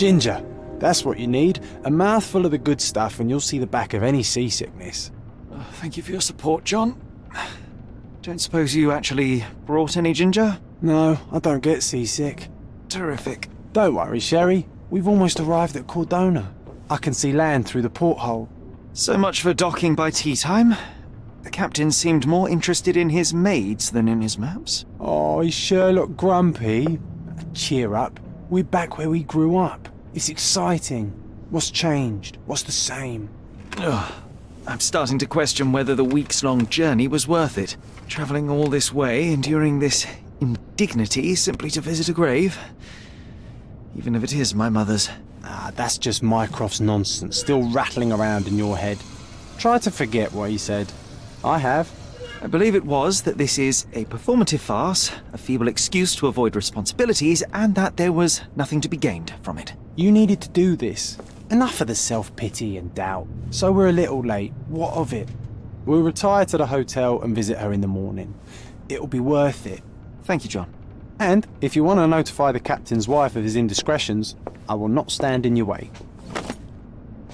Ginger. That's what you need. A mouthful of the good stuff and you'll see the back of any seasickness. Oh, thank you for your support, John. Don't suppose you actually brought any ginger? No, I don't get seasick. Terrific. Don't worry, Sherry. We've almost arrived at Cordona. I can see land through the porthole. So much for docking by tea time. The captain seemed more interested in his maids than in his maps. Oh, is Sherlock grumpy? Cheer up. We're back where we grew up. It's exciting. What's changed? What's the same? Ugh. I'm starting to question whether the weeks-long journey was worth it. Travelling all this way, enduring this indignity simply to visit a grave. Even if it is my mother's. Ah, that's just Mycroft's nonsense, still rattling around in your head. Try to forget what he said. I have. I believe it was that this is a performative farce, a feeble excuse to avoid responsibilities, and that there was nothing to be gained from it. You needed to do this. Enough of the self-pity and doubt. So we're a little late. What of it? We'll retire to the hotel and visit her in the morning. It'll be worth it. Thank you, John. And if you want to notify the captain's wife of his indiscretions, I will not stand in your way.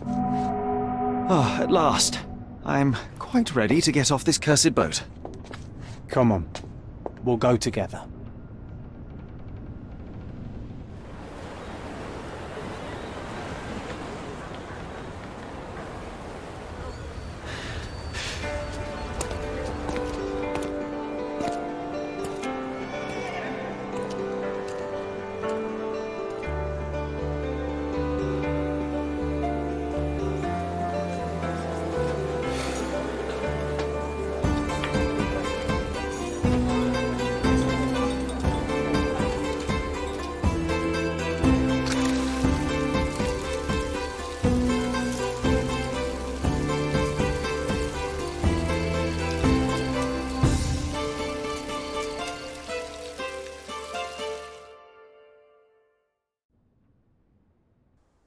Ah, at last. I'm quite ready to get off this cursed boat. Come on. We'll go together.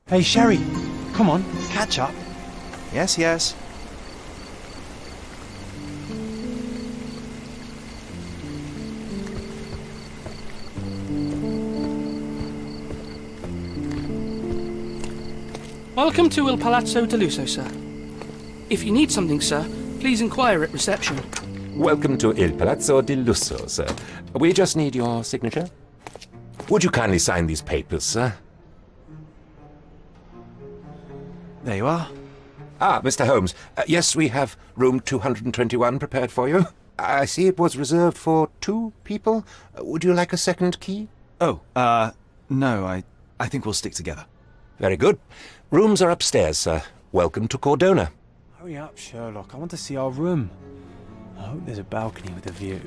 Hey, Sherry, come on, catch up. Yes, yes. Welcome to Il Palazzo de Lusso, sir. If you need something, sir, please inquire at reception. Welcome to Il Palazzo di Lusso, sir. We just need your signature. Would you kindly sign these papers, sir? There you are. Ah, Mr. Holmes. Yes, we have room 221 prepared for you. I see it was reserved for 2 people. Would you like a second key? Oh, no, I think we'll stick together. Very good. Rooms are upstairs, sir. Welcome to Cordona. Hurry up, Sherlock. I want to see our room. I hope there's a balcony with a view.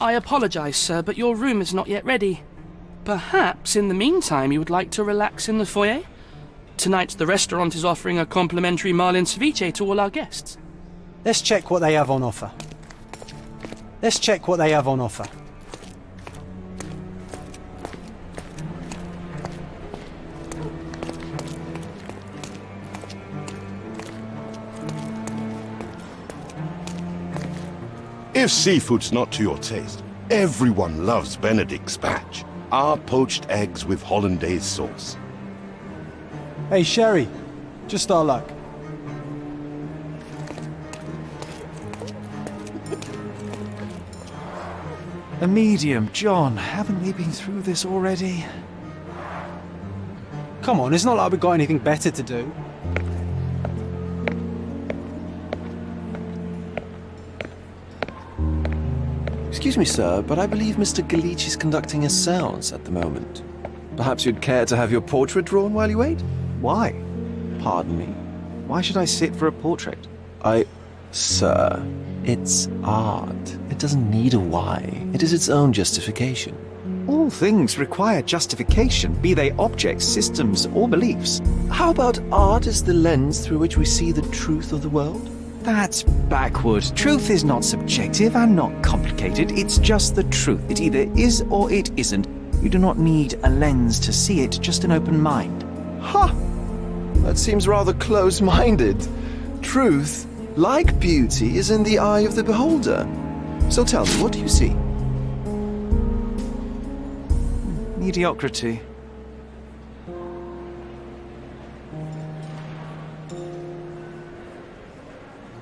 I apologise, sir, but your room is not yet ready. Perhaps, in the meantime, you would like to relax in the foyer? Tonight, the restaurant is offering a complimentary marlin ceviche to all our guests. Let's check what they have on offer. If seafood's not to your taste, everyone loves Benedict's batch. Our poached eggs with hollandaise sauce. Hey, Sherry, just our luck. A medium, John. Haven't we been through this already? Come on, it's not like we've got anything better to do. Excuse me, sir, but I believe Mr. Galich is conducting a séance at the moment. Perhaps you'd care to have your portrait drawn while you wait? Why? Pardon me? Why should I sit for a portrait? Sir, it's art. It doesn't need a why. It is its own justification. All things require justification, be they objects, systems, or beliefs. How about art is the lens through which we see the truth of the world? That's backward. Truth is not subjective and not complicated. It's just the truth. It either is or it isn't. You do not need a lens to see it, just an open mind. Ha! That seems rather close-minded. Truth, like beauty, is in the eye of the beholder. So tell me, what do you see? Mediocrity.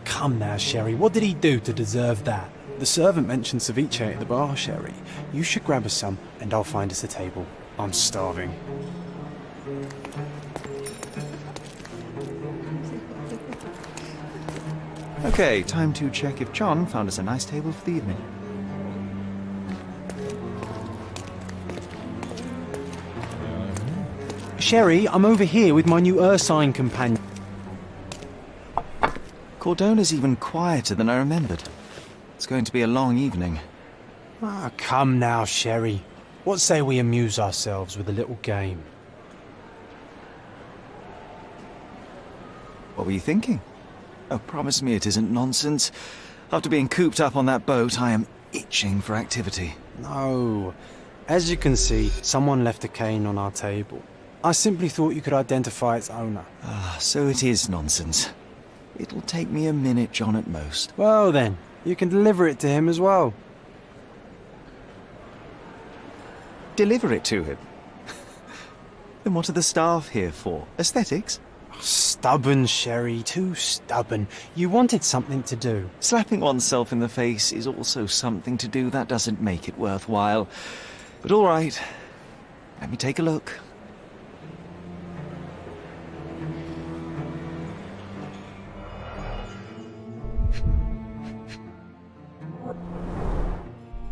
Come now, Sherry, what did he do to deserve that? The servant mentioned ceviche at the bar, Sherry. You should grab us some, and I'll find us a table. I'm starving. Okay, time to check if John found us a nice table for the evening. Sherry, I'm over here with my new Ursine companion. Cordona's even quieter than I remembered. It's going to be a long evening. Ah, come now, Sherry. What say we amuse ourselves with a little game? What were you thinking? Oh, promise me it isn't nonsense. After being cooped up on that boat, I am itching for activity. No. As you can see, someone left a cane on our table. I simply thought you could identify its owner. Ah, so it is nonsense. It'll take me a minute, John, at most. Well then, you can deliver it to him as well. Deliver it to him? Then what are the staff here for? Aesthetics? Stubborn, Sherry, too stubborn. You wanted something to do. Slapping oneself in the face is also something to do. That doesn't make it worthwhile. But all right, let me take a look.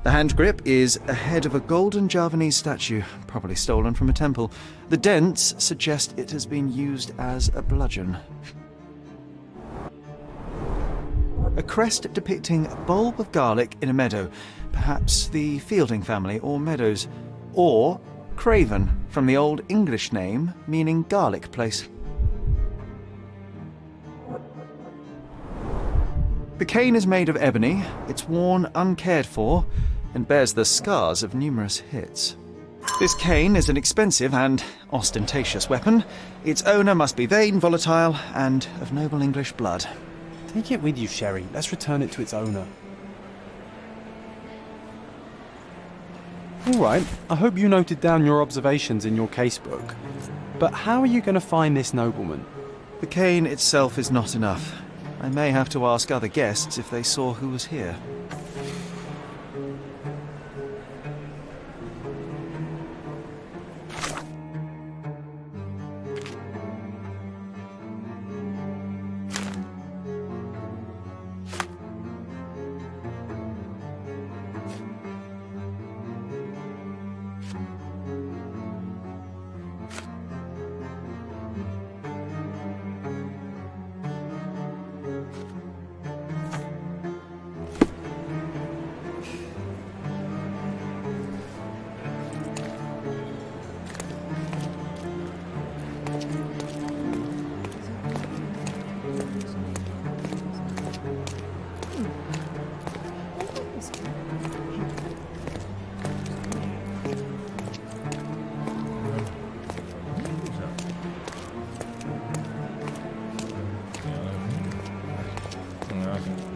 The hand grip is a head of a golden Javanese statue, probably stolen from a temple. The dents suggest it has been used as a bludgeon. A crest depicting a bulb of garlic in a meadow, perhaps the Fielding family or Meadows, or Craven, from the Old English name meaning garlic place. The cane is made of ebony, it's worn uncared for, and bears the scars of numerous hits. This cane is an expensive and ostentatious weapon. Its owner must be vain, volatile, and of noble English blood. Take it with you, Sherry. Let's return it to its owner. All right, I hope you noted down your observations in your casebook. But how are you going to find this nobleman? The cane itself is not enough. I may have to ask other guests if they saw who was here.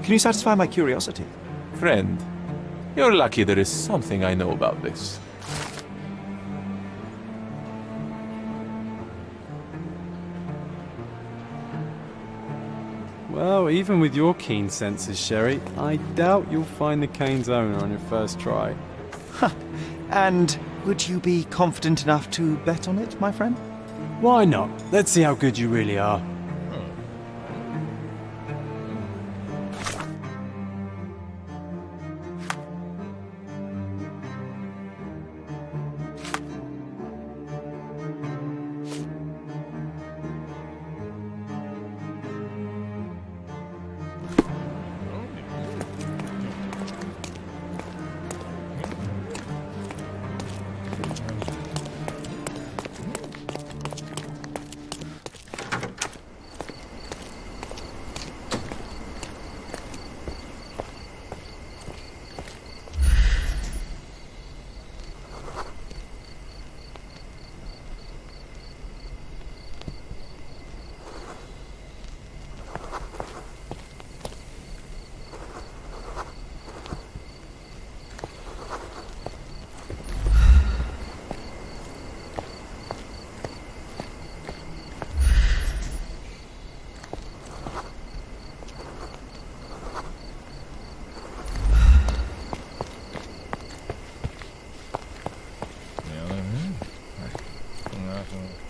Can you satisfy my curiosity? Friend, you're lucky there is something I know about this. Well, even with your keen senses, Sherry, I doubt you'll find the cane's owner on your first try. And would you be confident enough to bet on it, my friend? Why not? Let's see how good you really are.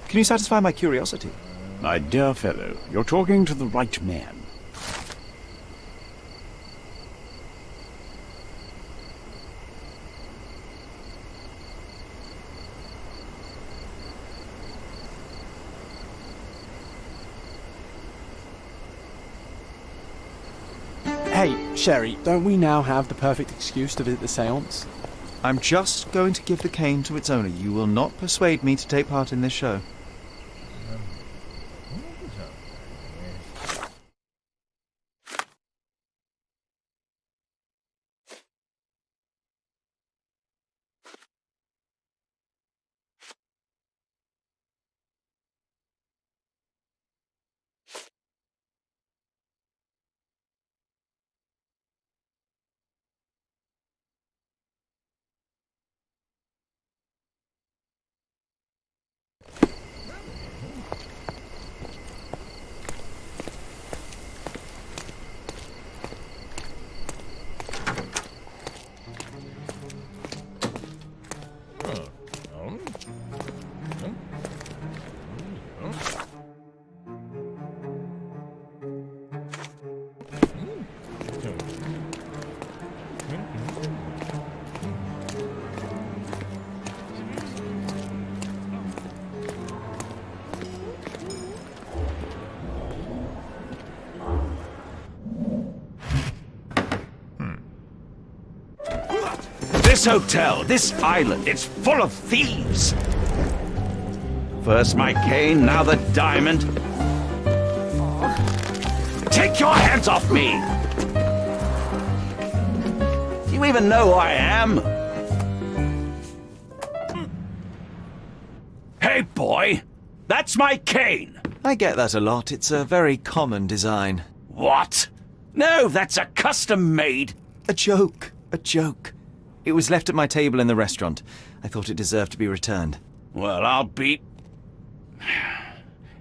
Can you satisfy my curiosity? My dear fellow, you're talking to the right man. Hey, Sherry, don't we now have the perfect excuse to visit the seance? I'm just going to give the cane to its owner. You will not persuade me to take part in this show. This hotel, this island, it's full of thieves. First my cane, now the diamond. Take your hands off me! Do you even know who I am? Hey, boy! That's my cane! I get that a lot. It's a very common design. What? No, that's a custom-made... A joke. A joke. It was left at my table in the restaurant. I thought it deserved to be returned. Well, I'll be...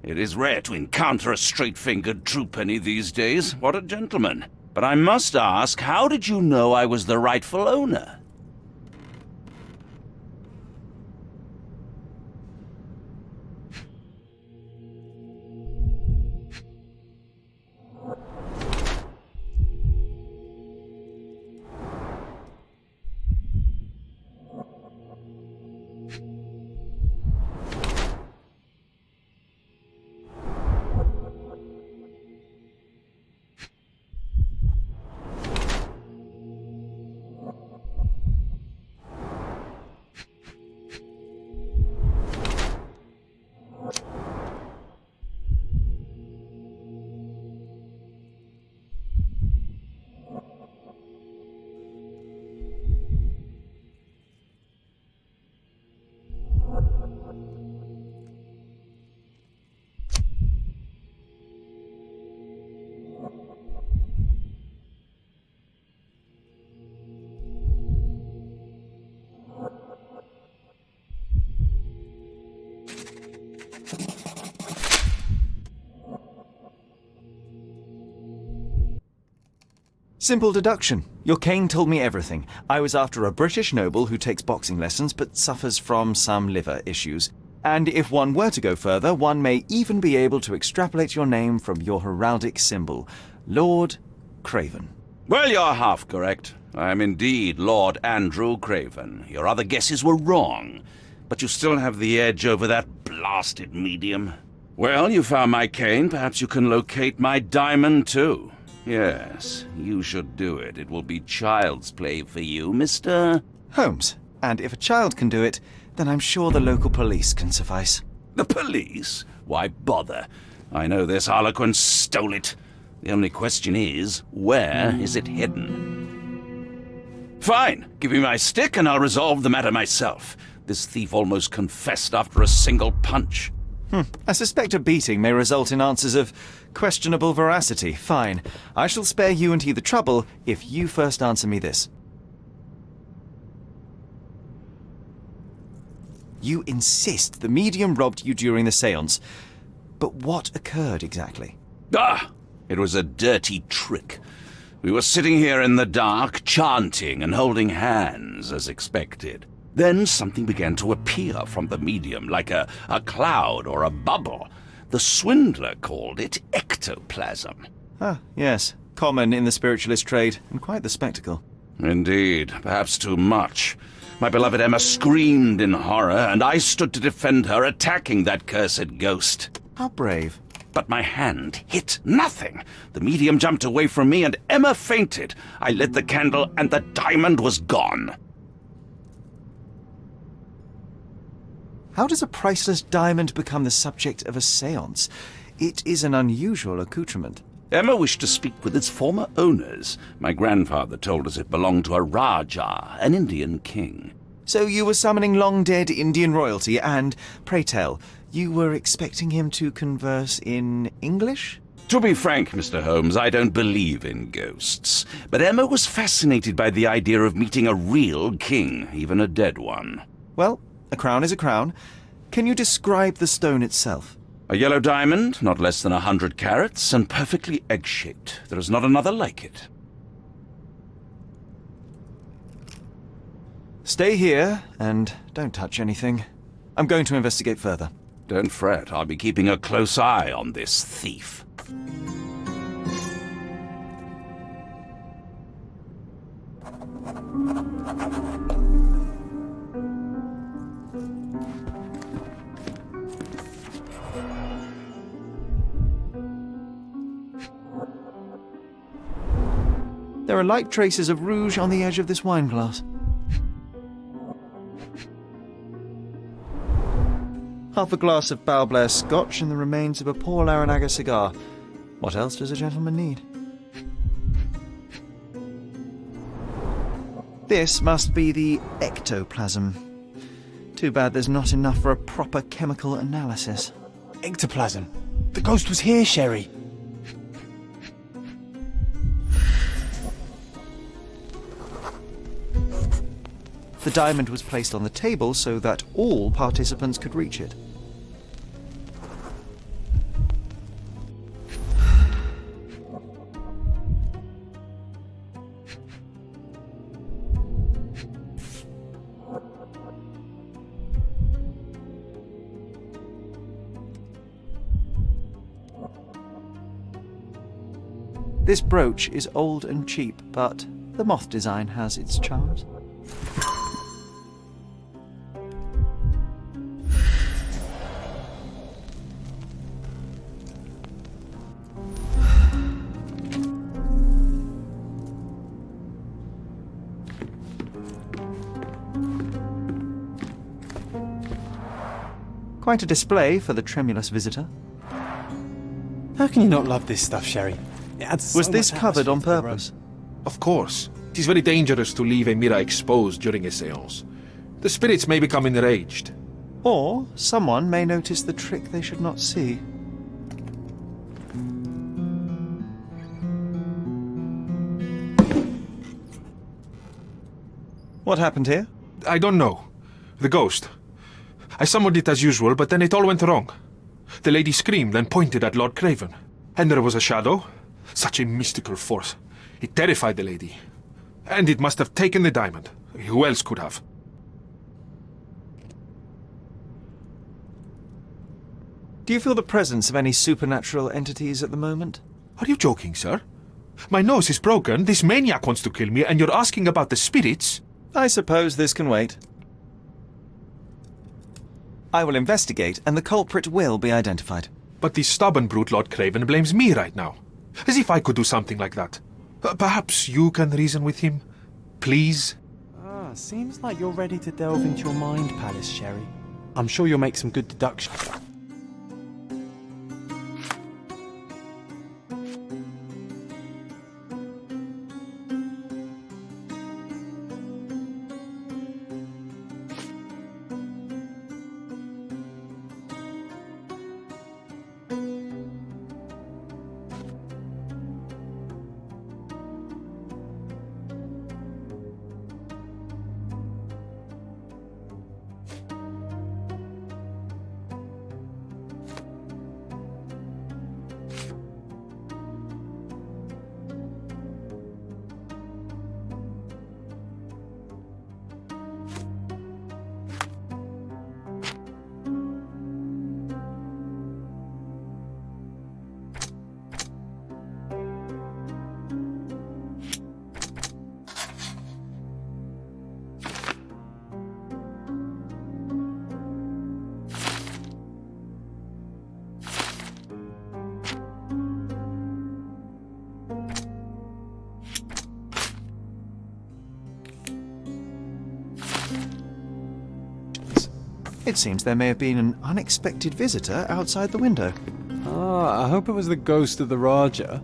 It is rare to encounter a straight-fingered true penny these days. What a gentleman. But I must ask, how did you know I was the rightful owner? Simple deduction. Your cane told me everything. I was after a British noble who takes boxing lessons but suffers from some liver issues. And if one were to go further, one may even be able to extrapolate your name from your heraldic symbol, Lord Craven. Well, you're half correct. I am indeed Lord Andrew Craven. Your other guesses were wrong. But you still have the edge over that blasted medium. Well, you found my cane. Perhaps you can locate my diamond, too. Yes, you should do it. It will be child's play for you, Mr. Holmes. And if a child can do it, then I'm sure the local police can suffice. The police? Why bother? I know this harlequin stole it. The only question is, where is it hidden? Fine. Give me my stick and I'll resolve the matter myself. This thief almost confessed after a single punch. I suspect a beating may result in answers of questionable veracity. Fine. I shall spare you and he the trouble if you first answer me this. You insist the medium robbed you during the séance. But what occurred exactly? It was a dirty trick. We were sitting here in the dark, chanting and holding hands, as expected. Then something began to appear from the medium, like a cloud or a bubble. The swindler called it ectoplasm. Ah, yes. Common in the spiritualist trade, and quite the spectacle. Indeed, perhaps too much. My beloved Emma screamed in horror, and I stood to defend her, attacking that cursed ghost. How brave. But my hand hit nothing. The medium jumped away from me, and Emma fainted. I lit the candle, and the diamond was gone. How does a priceless diamond become the subject of a séance? It is an unusual accoutrement. Emma wished to speak with its former owners. My grandfather told us it belonged to a Raja, an Indian king. So you were summoning long-dead Indian royalty, and, pray tell, you were expecting him to converse in English? To be frank, Mr. Holmes, I don't believe in ghosts. But Emma was fascinated by the idea of meeting a real king, even a dead one. Well, a crown is a crown. Can you describe the stone itself? A yellow diamond, not less than 100 carats, and perfectly egg-shaped. There is not another like it. Stay here, and don't touch anything. I'm going to investigate further. Don't fret, I'll be keeping a close eye on this thief. There are light traces of rouge on the edge of this wine glass. Half a glass of Balblair Scotch and the remains of a Paul Aranaga cigar. What else does a gentleman need? This must be the ectoplasm. Too bad there's not enough for a proper chemical analysis. Ectoplasm. The ghost was here, Sherry. The diamond was placed on the table so that all participants could reach it. This brooch is old and cheap, but the moth design has its charms. Quite a display for the tremulous visitor. How can you not love this stuff, Sherry? It adds so Was this much covered on atmosphere to the purpose? Of course. It is very dangerous to leave a mirror exposed during a séance. The spirits may become enraged. Or someone may notice the trick they should not see. What happened here? I don't know. The ghost. I summoned it as usual, but then it all went wrong. The lady screamed and pointed at Lord Craven. And there was a shadow. Such a mystical force. It terrified the lady. And it must have taken the diamond. Who else could have? Do you feel the presence of any supernatural entities at the moment? Are you joking, sir? My nose is broken, this maniac wants to kill me, and you're asking about the spirits? I suppose this can wait. I will investigate, and the culprit will be identified. But the stubborn brute Lord Craven blames me right now. As if I could do something like that. Perhaps you can reason with him? Please? Seems like you're ready to delve into your mind palace, Sherry. I'm sure you'll make some good deductions. It seems there may have been an unexpected visitor outside the window. Ah, I hope it was the ghost of the Raja.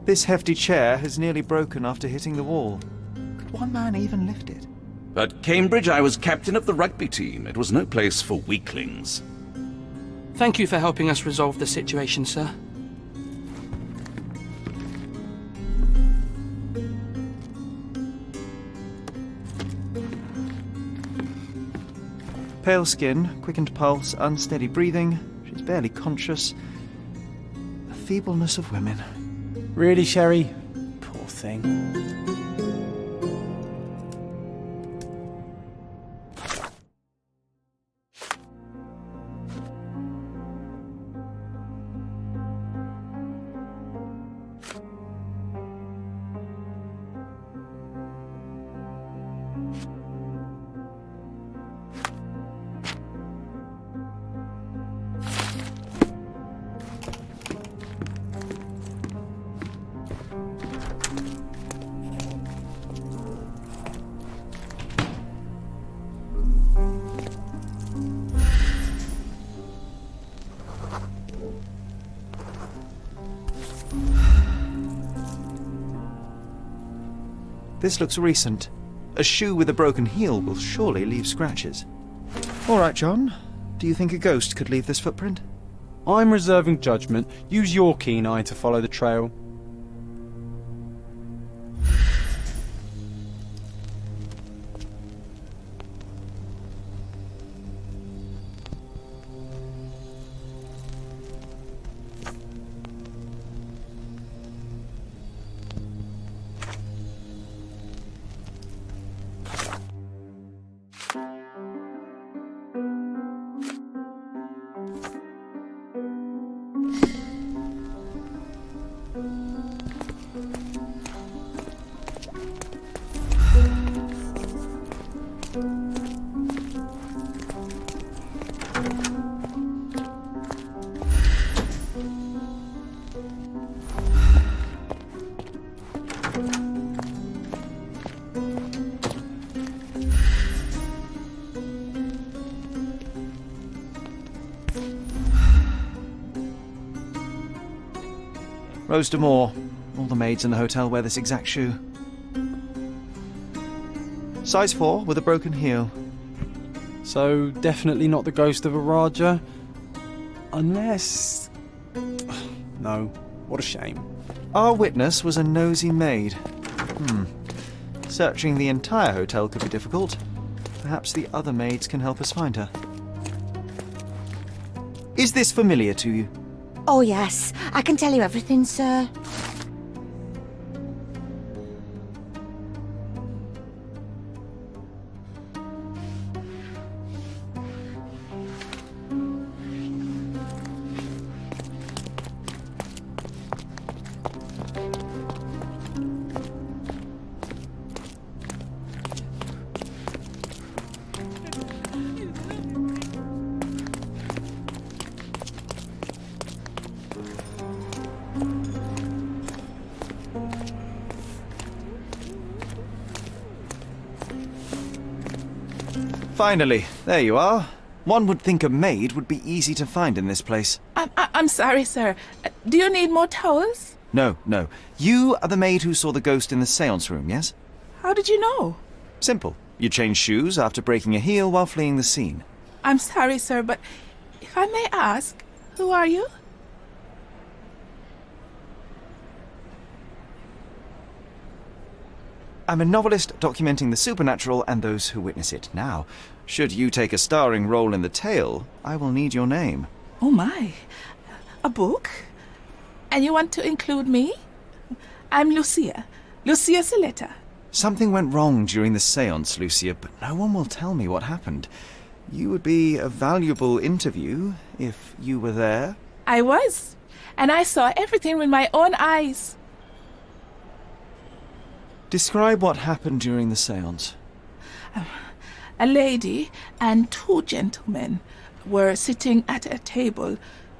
This hefty chair has nearly broken after hitting the wall. Could one man even lift it? At Cambridge, I was captain of the rugby team. It was no place for weaklings. Thank you for helping us resolve the situation, sir. Pale skin, quickened pulse, unsteady breathing. She's barely conscious. The feebleness of women. Really, Sherry? Poor thing. This looks recent. A shoe with a broken heel will surely leave scratches. All right, John. Do you think a ghost could leave this footprint? I'm reserving judgment. Use your keen eye to follow the trail. Rose D'Amour. All the maids in the hotel wear this exact shoe. Size 4 with a broken heel. So, definitely not the ghost of a Raja? Unless... No, what a shame. Our witness was a nosy maid. Searching the entire hotel could be difficult. Perhaps the other maids can help us find her. Is this familiar to you? Oh, yes. I can tell you everything, sir. Finally, there you are. One would think a maid would be easy to find in this place. I'm sorry, sir. Do you need more towels? No. You are the maid who saw the ghost in the séance room, yes? How did you know? Simple. You changed shoes after breaking a heel while fleeing the scene. I'm sorry, sir, but if I may ask, who are you? I'm a novelist documenting the supernatural and those who witness it. Now, should you take a starring role in the tale, I will need your name. Oh my. A book? And you want to include me? I'm Lucia. Lucia Saletta. Something went wrong during the séance, Lucia, but no one will tell me what happened. You would be a valuable interview if you were there. I was. And I saw everything with my own eyes. Describe what happened during the séance. A lady and two gentlemen were sitting at a table,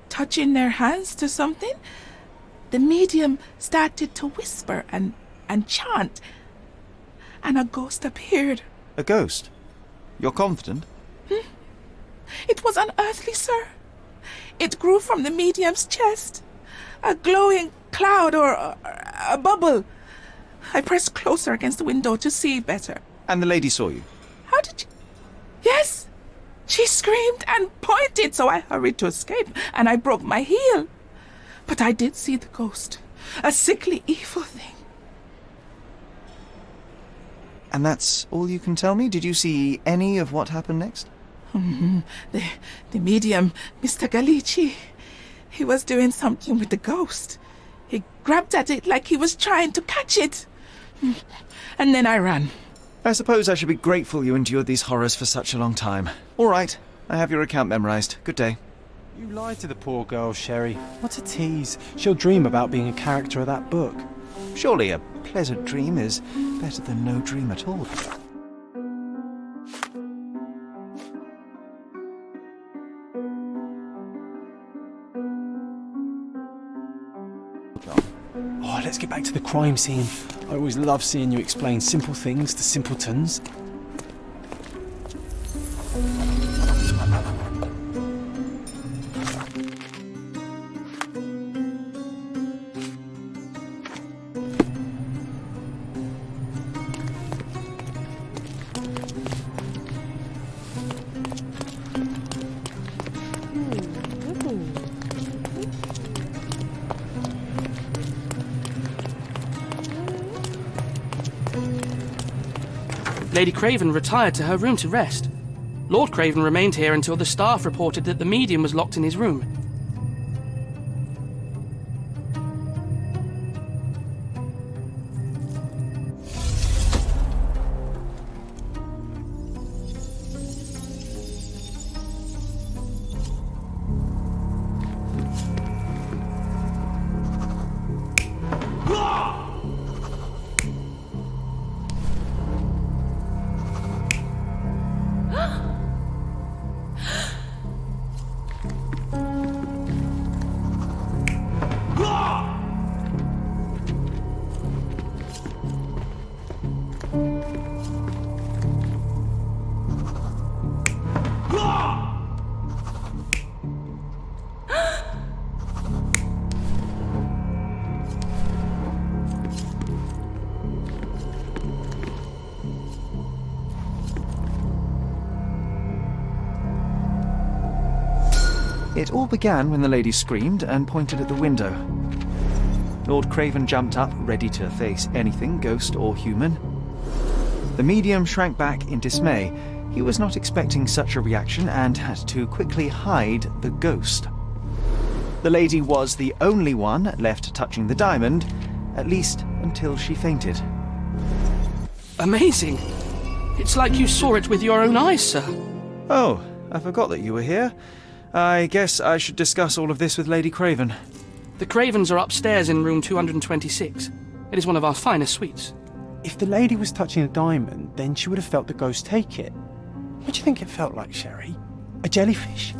touching their hands to something. The medium started to whisper and chant. and a ghost appeared. A ghost? You're confident? It was unearthly, sir. It grew from the medium's chest. A glowing cloud or a bubble. I pressed closer against the window to see better. And the lady saw you? How did you... Yes! She screamed and pointed, so I hurried to escape, and I broke my heel. But I did see the ghost. A sickly, evil thing. And that's all you can tell me? Did you see any of what happened next? The medium, Mr. Galici, he was doing something with the ghost. He grabbed at it like he was trying to catch it. And then I ran. I suppose I should be grateful you endured these horrors for such a long time. All right, I have your account memorized. Good day. You lied to the poor girl, Sherry. What a tease. She'll dream about being a character of that book. Surely a pleasant dream is better than no dream at all. Oh, let's get back to the crime scene. I always love seeing you explain simple things to simpletons. Lady Craven retired to her room to rest. Lord Craven remained here until the staff reported that the medium was locked in his room. It all began when the lady screamed and pointed at the window. Lord Craven jumped up, ready to face anything, ghost or human. The medium shrank back in dismay. He was not expecting such a reaction and had to quickly hide the ghost. The lady was the only one left touching the diamond, at least until she fainted. Amazing! It's like you saw it with your own eyes, sir. Oh, I forgot that you were here. I guess I should discuss all of this with Lady Craven. The Cravens are upstairs in room 226. It is one of our finest suites. If the lady was touching a diamond, then she would have felt the ghost take it. What do you think it felt like, Sherry? A jellyfish?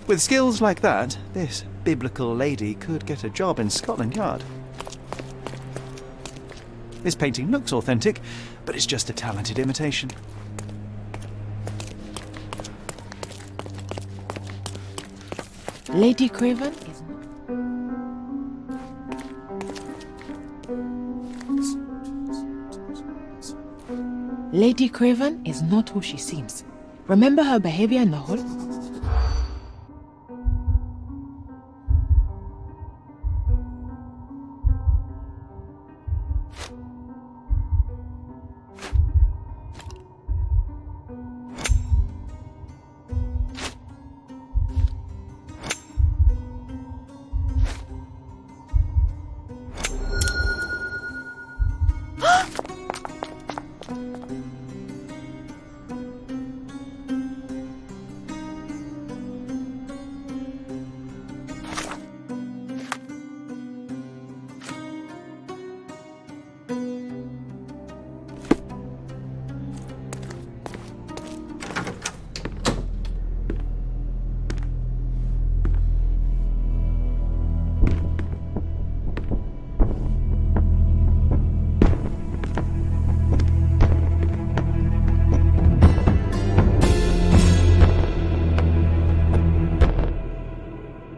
With skills like that, this biblical lady could get a job in Scotland Yard. This painting looks authentic, but it's just a talented imitation. Lady Craven is... Lady Craven is not who she seems. Remember her behavior in the hall?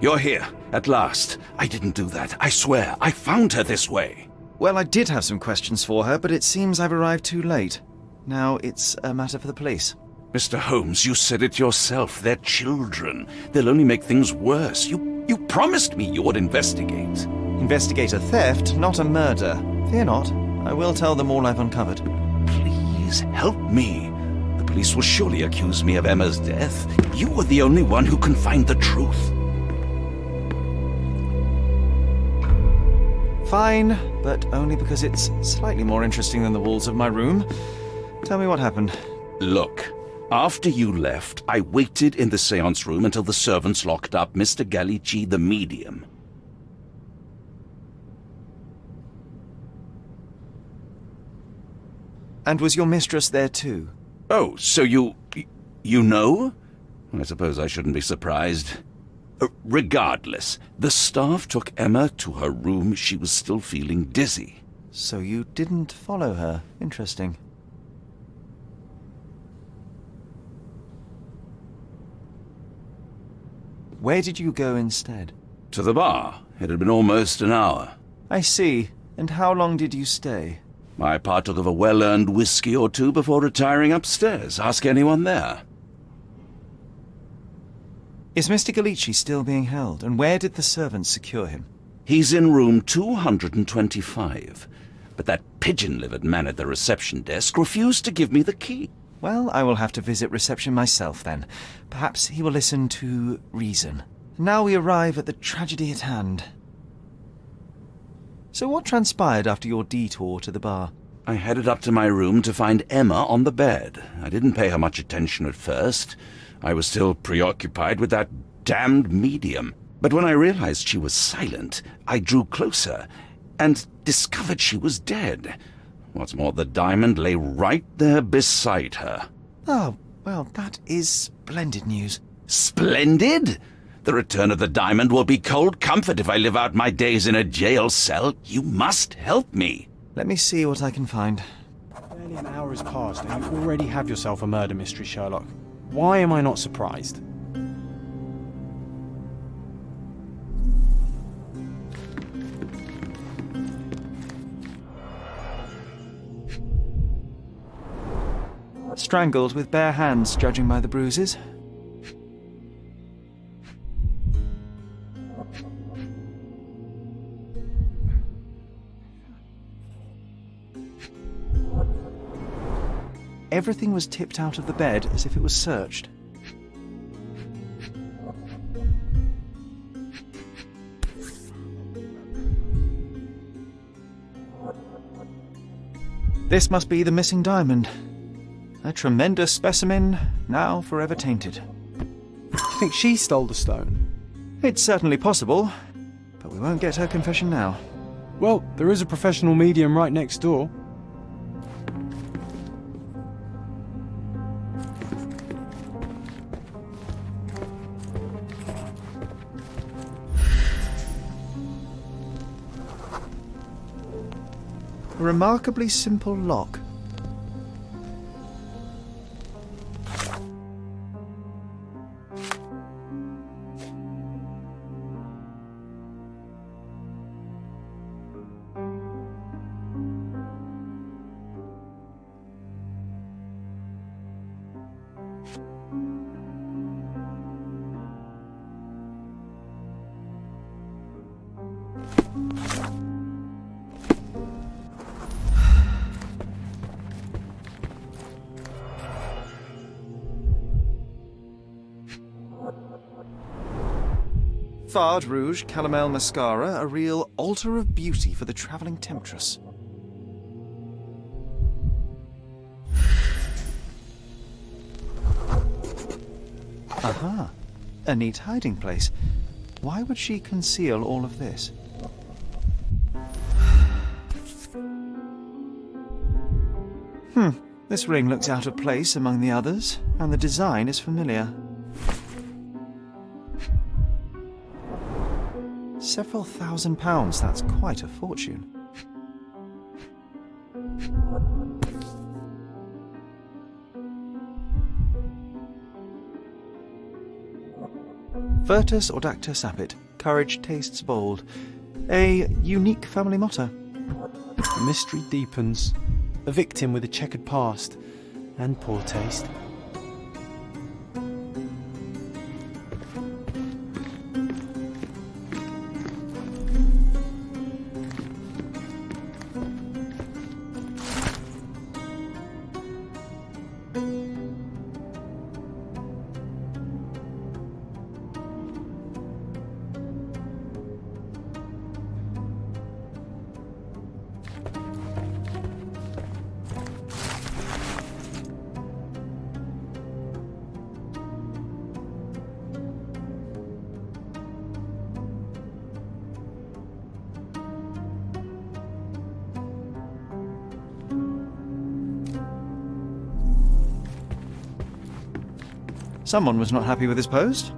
You're here, at last. I didn't do that, I swear. I found her this way. Well, I did have some questions for her, but it seems I've arrived too late. Now it's a matter for the police. Mr. Holmes, you said it yourself. They're children. They'll only make things worse. You promised me you would investigate. Investigate a theft, not a murder. Fear not. I will tell them all I've uncovered. Please help me. The police will surely accuse me of Emma's death. You are the only one who can find the truth. Fine, but only because it's slightly more interesting than the walls of my room. Tell me what happened. Look, after you left, I waited in the seance room until the servants locked up Mr. Gallici, the medium. And was your mistress there too? Oh, so you know? I suppose I shouldn't be surprised. Regardless, the staff took Emma to her room. She was still feeling dizzy. So you didn't follow her. Interesting. Where did you go instead? To the bar. It had been almost an hour. I see. And how long did you stay? I partook of a well-earned whiskey or two before retiring upstairs. Ask anyone there. Is Mr. Gallici still being held, and where did the servants secure him? He's in room 225, but that pigeon-livered man at the reception desk refused to give me the key. Well, I will have to visit reception myself then. Perhaps he will listen to reason. Now we arrive at the tragedy at hand. So what transpired after your detour to the bar? I headed up to my room to find Emma on the bed. I didn't pay her much attention at first. I was still preoccupied with that damned medium. But when I realized she was silent, I drew closer and discovered she was dead. What's more, the diamond lay right there beside her. Oh, well, that is splendid news. Splendid? The return of the diamond will be cold comfort if I live out my days in a jail cell. You must help me. Let me see what I can find. Barely an hour has passed and you already have yourself a murder mystery, Sherlock. Why am I not surprised? Strangled with bare hands, judging by the bruises. Everything was tipped out of the bed as if it was searched. This must be the missing diamond. A tremendous specimen, now forever tainted. Do you think she stole the stone? It's certainly possible, but we won't get her confession now. Well, there is a professional medium right next door. A remarkably simple lock. Fard Rouge Calomel Mascara, a real altar of beauty for the travelling temptress. Aha, a neat hiding place. Why would she conceal all of this? This ring looks out of place among the others, and the design is familiar. Several £1,000s, that's quite a fortune. Virtus audacta sapit. Courage tastes bold. A unique family motto. The mystery deepens. A victim with a checkered past and poor taste. Someone was not happy with his post.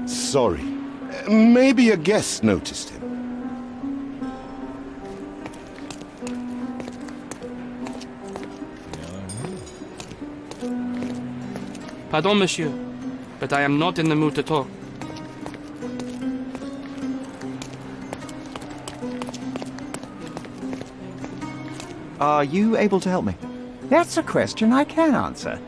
Sorry. Maybe a guest noticed him. Pardon, monsieur, but I am not in the mood to talk. Are you able to help me? That's a question I can answer.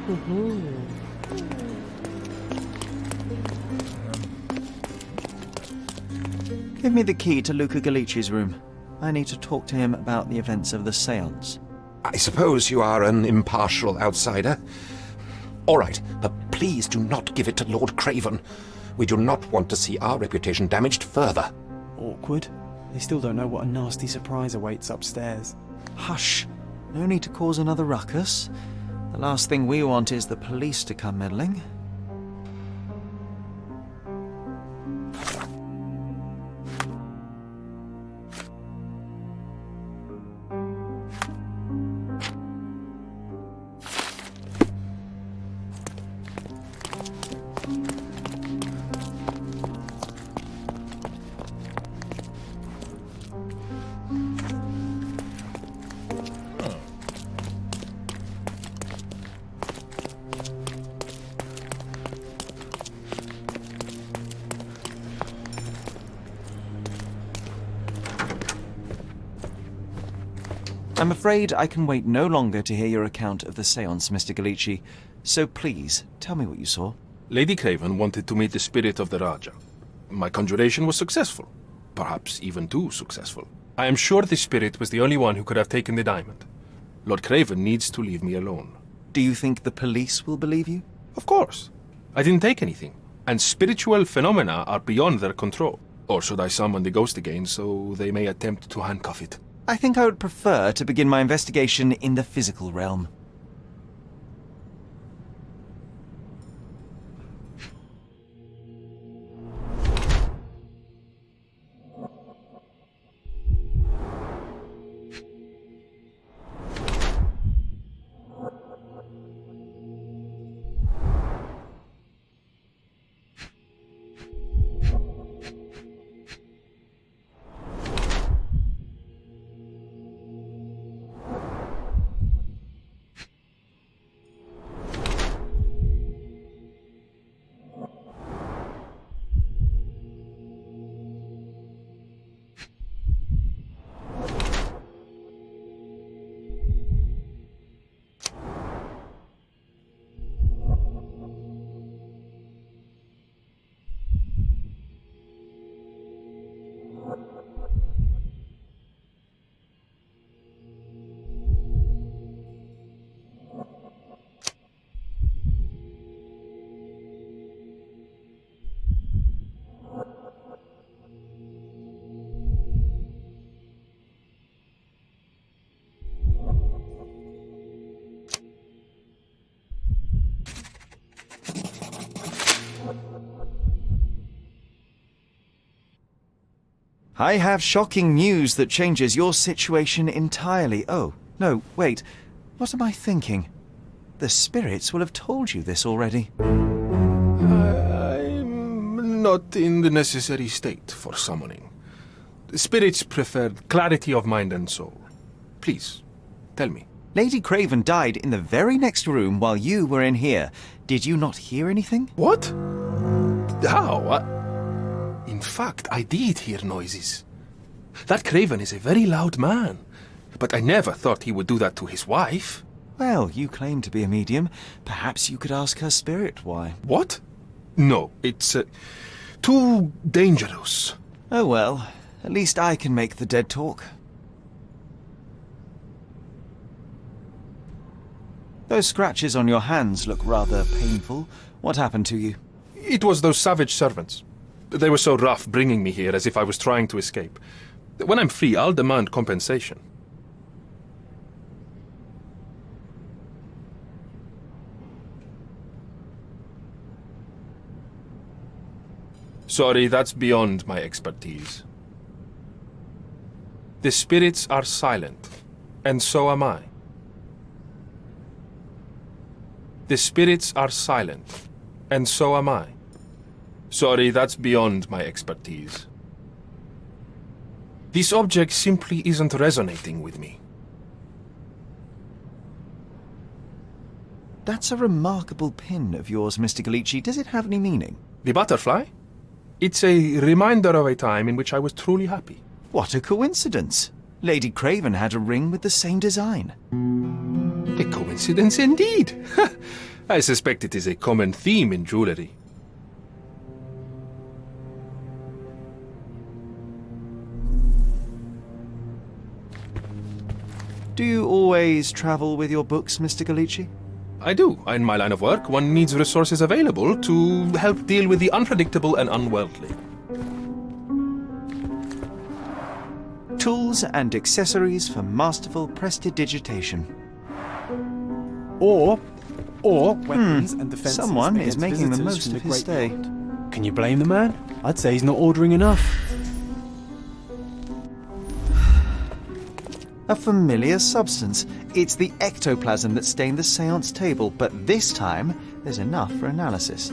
Give me the key to Luca Galici's room. I need to talk to him about the events of the séance. I suppose you are an impartial outsider. All right, but please do not give it to Lord Craven. We do not want to see our reputation damaged further. Awkward. They still don't know what a nasty surprise awaits upstairs. Hush. No need to cause another ruckus. The last thing we want is the police to come meddling. I'm afraid I can wait no longer to hear your account of the séance, Mr. Galici. So please, tell me what you saw. Lady Craven wanted to meet the spirit of the Raja. My conjuration was successful. Perhaps even too successful. I am sure the spirit was the only one who could have taken the diamond. Lord Craven needs to leave me alone. Do you think the police will believe you? Of course. I didn't take anything. And spiritual phenomena are beyond their control. Or should I summon the ghost again so they may attempt to handcuff it? I think I would prefer to begin my investigation in the physical realm. I have shocking news that changes your situation entirely. Oh, no, wait. What am I thinking? The spirits will have told you this already. I'm not in the necessary state for summoning. The spirits preferred clarity of mind and soul. Please, tell me. Lady Craven died in the very next room while you were in here. Did you not hear anything? What? How? In fact, I did hear noises. That Craven is a very loud man, but I never thought he would do that to his wife. Well, you claim to be a medium. Perhaps you could ask her spirit why. What? No, it's too dangerous. Oh well, at least I can make the dead talk. Those scratches on your hands look rather painful. What happened to you? It was those savage servants. They were so rough bringing me here as if I was trying to escape. When I'm free, I'll demand compensation. Sorry, that's beyond my expertise. The spirits are silent, and so am I. The spirits are silent, and so am I. Sorry, that's beyond my expertise. This object simply isn't resonating with me. That's a remarkable pin of yours, Mr. Galici. Does it have any meaning? The butterfly? It's a reminder of a time in which I was truly happy. What a coincidence. Lady Craven had a ring with the same design. A coincidence indeed. I suspect it is a common theme in jewelry. Do you always travel with your books, Mr. Galici? I do. In my line of work, one needs resources available to help deal with the unpredictable and unworldly. Tools and accessories for masterful prestidigitation. Or weapons and defences. Someone is against making the visitors most from of the his Great stay. Beyond. Can you blame the man? I'd say he's not ordering enough. A familiar substance. It's the ectoplasm that stained the seance table, but this time there's enough for analysis.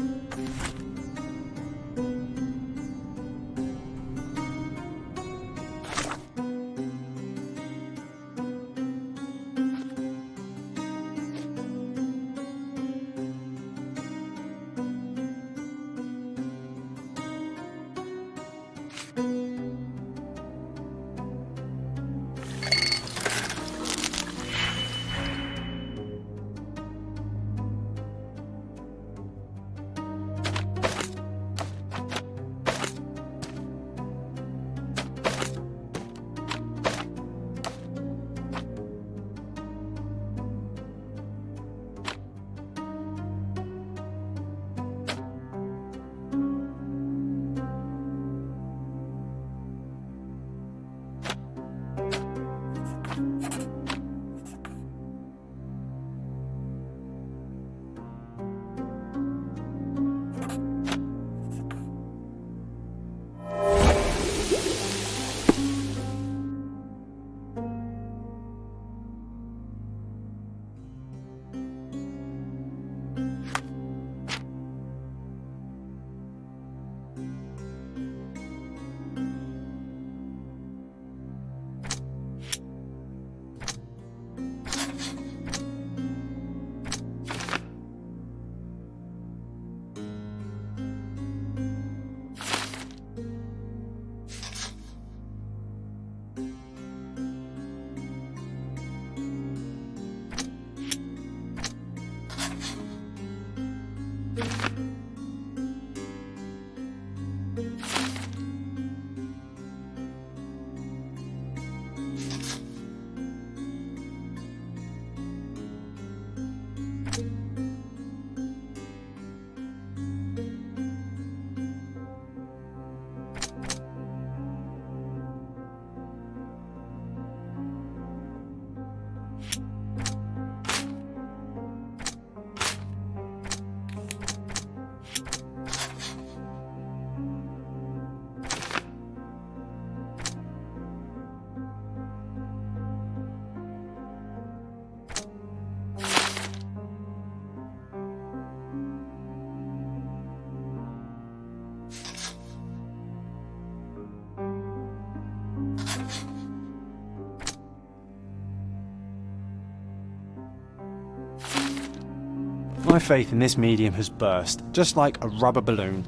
My faith in this medium has burst, just like a rubber balloon.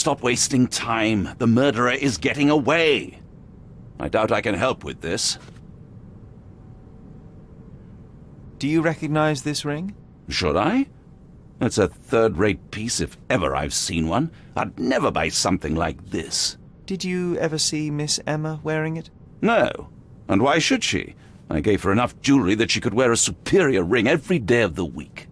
Stop wasting time. The murderer is getting away. I doubt I can help with this. Do you recognize this ring? Should I? It's a third-rate piece if ever I've seen one. I'd never buy something like this. Did you ever see Miss Emma wearing it? No. And why should she? I gave her enough jewelry that she could wear a superior ring every day of the week.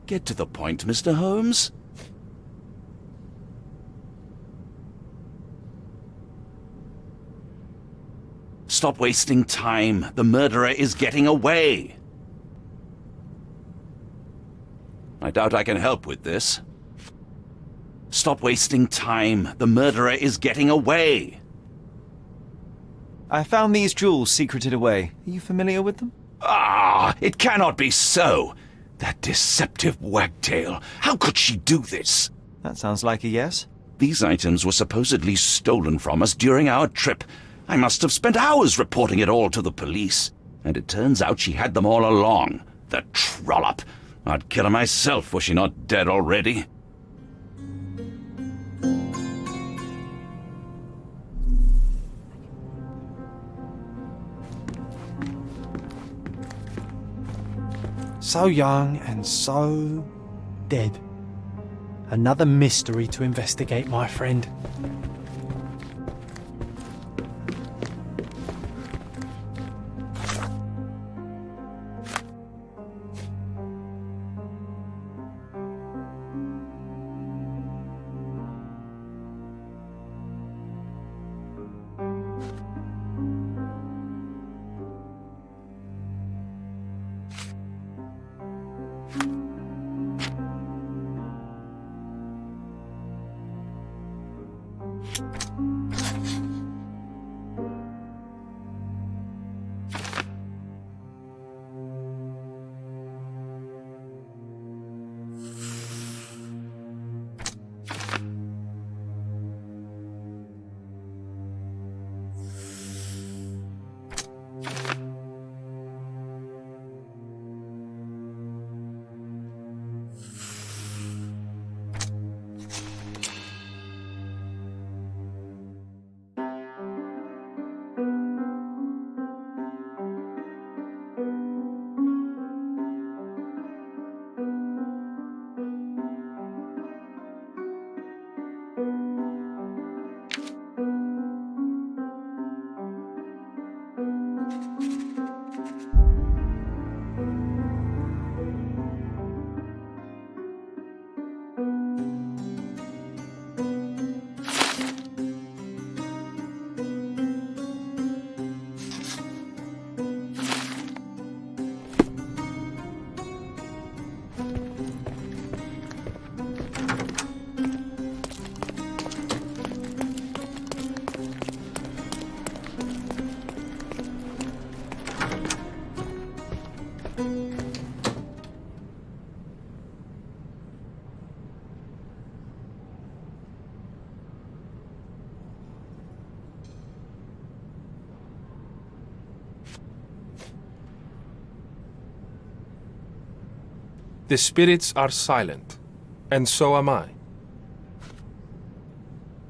Get to the point, Mr. Holmes. Stop wasting time. The murderer is getting away. I doubt I can help with this. Stop wasting time. The murderer is getting away. I found these jewels secreted away. Are you familiar with them? Ah, it cannot be so. That deceptive wagtail. How could she do this? That sounds like a yes. These items were supposedly stolen from us during our trip. I must have spent hours reporting it all to the police. And it turns out she had them all along. The trollop. I'd kill her myself were she not dead already. So young and so dead. Another mystery to investigate, my friend. The spirits are silent, and so am I.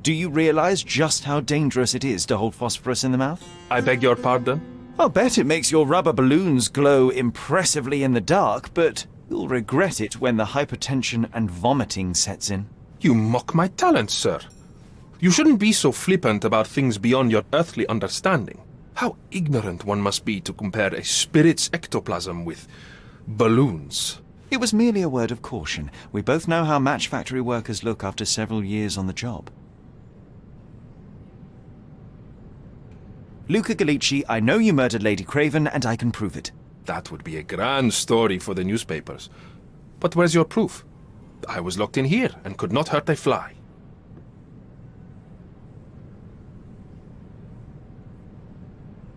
Do you realize just how dangerous it is to hold phosphorus in the mouth? I beg your pardon? I'll bet it makes your rubber balloons glow impressively in the dark, but you'll regret it when the hypertension and vomiting sets in. You mock my talents, sir. You shouldn't be so flippant about things beyond your earthly understanding. How ignorant one must be to compare a spirit's ectoplasm with balloons. It was merely a word of caution. We both know how match factory workers look after several years on the job. Luca Gallici, I know you murdered Lady Craven, and I can prove it. That would be a grand story for the newspapers. But where's your proof? I was locked in here and could not hurt a fly.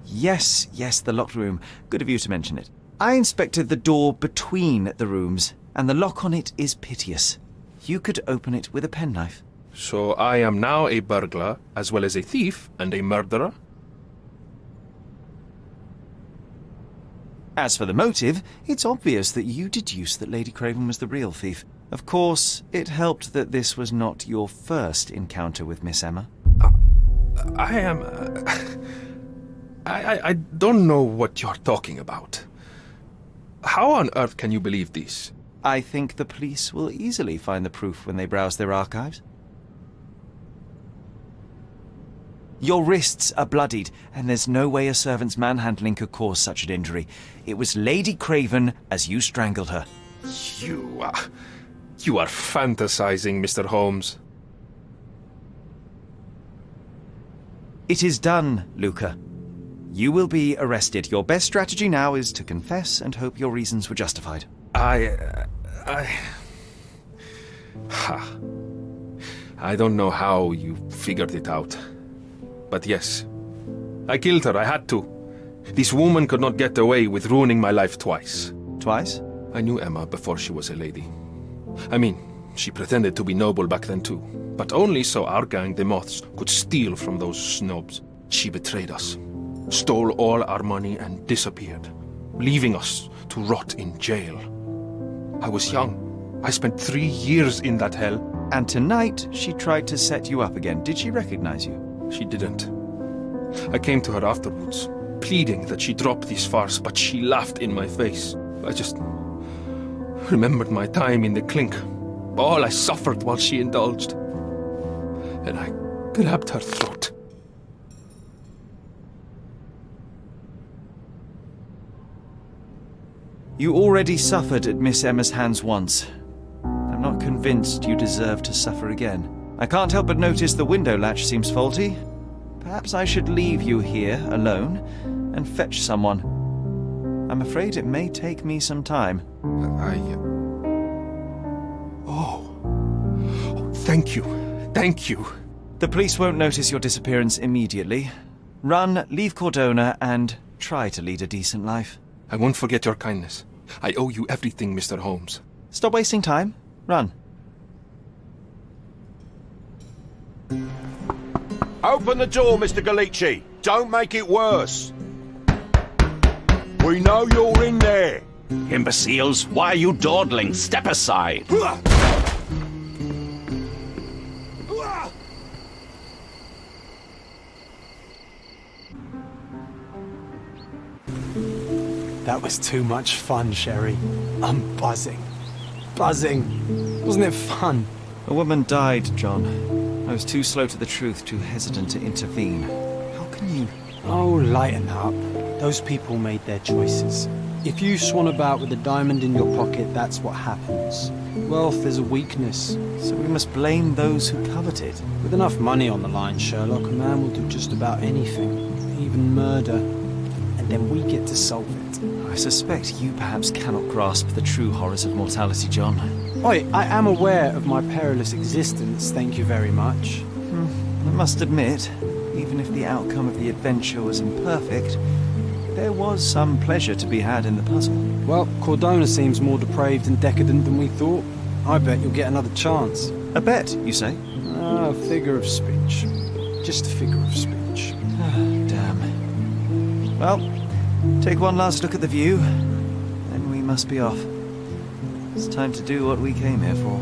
Yes, the locked room. Good of you to mention it. I inspected the door between the rooms, and the lock on it is piteous. You could open it with a penknife. So I am now a burglar, as well as a thief and a murderer? As for the motive, it's obvious that you deduced that Lady Craven was the real thief. Of course, it helped that this was not your first encounter with Miss Emma. I am... I don't know what you're talking about. How on earth can you believe this? I think the police will easily find the proof when they browse their archives. Your wrists are bloodied, and there's no way a servant's manhandling could cause such an injury. It was Lady Craven as you strangled her. You are fantasizing, Mr. Holmes. It is done, Luca. You will be arrested. Your best strategy now is to confess and hope your reasons were justified. I don't know how you figured it out. But yes, I killed her. I had to. This woman could not get away with ruining my life twice. Twice? I knew Emma before she was a lady. I mean, she pretended to be noble back then too. But only so our gang, the Moths, could steal from those snobs. She betrayed us, stole all our money and disappeared, leaving us to rot in jail. I was young. I spent 3 years in that hell. And tonight, she tried to set you up again. Did she recognize you? She didn't. I came to her afterwards, pleading that she drop this farce, but she laughed in my face. I just remembered my time in the clink, all I suffered while she indulged. And I grabbed her throat. You already suffered at Miss Emma's hands once. I'm not convinced you deserve to suffer again. I can't help but notice the window latch seems faulty. Perhaps I should leave you here alone and fetch someone. I'm afraid it may take me some time. Oh, thank you. Thank you. The police won't notice your disappearance immediately. Run, leave Cordona, and try to lead a decent life. I won't forget your kindness. I owe you everything, Mr. Holmes. Stop wasting time. Run. Open the door, Mr. Galici. Don't make it worse. We know you're in there. Imbeciles, why are you dawdling? Step aside. That was too much fun, Sherry. I'm buzzing. Buzzing. Wasn't it fun? A woman died, John. I was too slow to the truth, too hesitant to intervene. How can you... Oh, lighten up. Those people made their choices. If you swan about with a diamond in your pocket, that's what happens. Wealth is a weakness. So we must blame those who covet it. With enough money on the line, Sherlock, a man will do just about anything. Even murder. And then we get to solve it. I suspect you perhaps cannot grasp the true horrors of mortality, John. Oi, I am aware of my perilous existence, thank you very much. I must admit, even if the outcome of the adventure was imperfect, there was some pleasure to be had in the puzzle. Well, Cordona seems more depraved and decadent than we thought. I bet you'll get another chance. A bet, you say? A figure of speech. Just a figure of speech. Damn. Well, take one last look at the view, then we must be off. It's time to do what we came here for.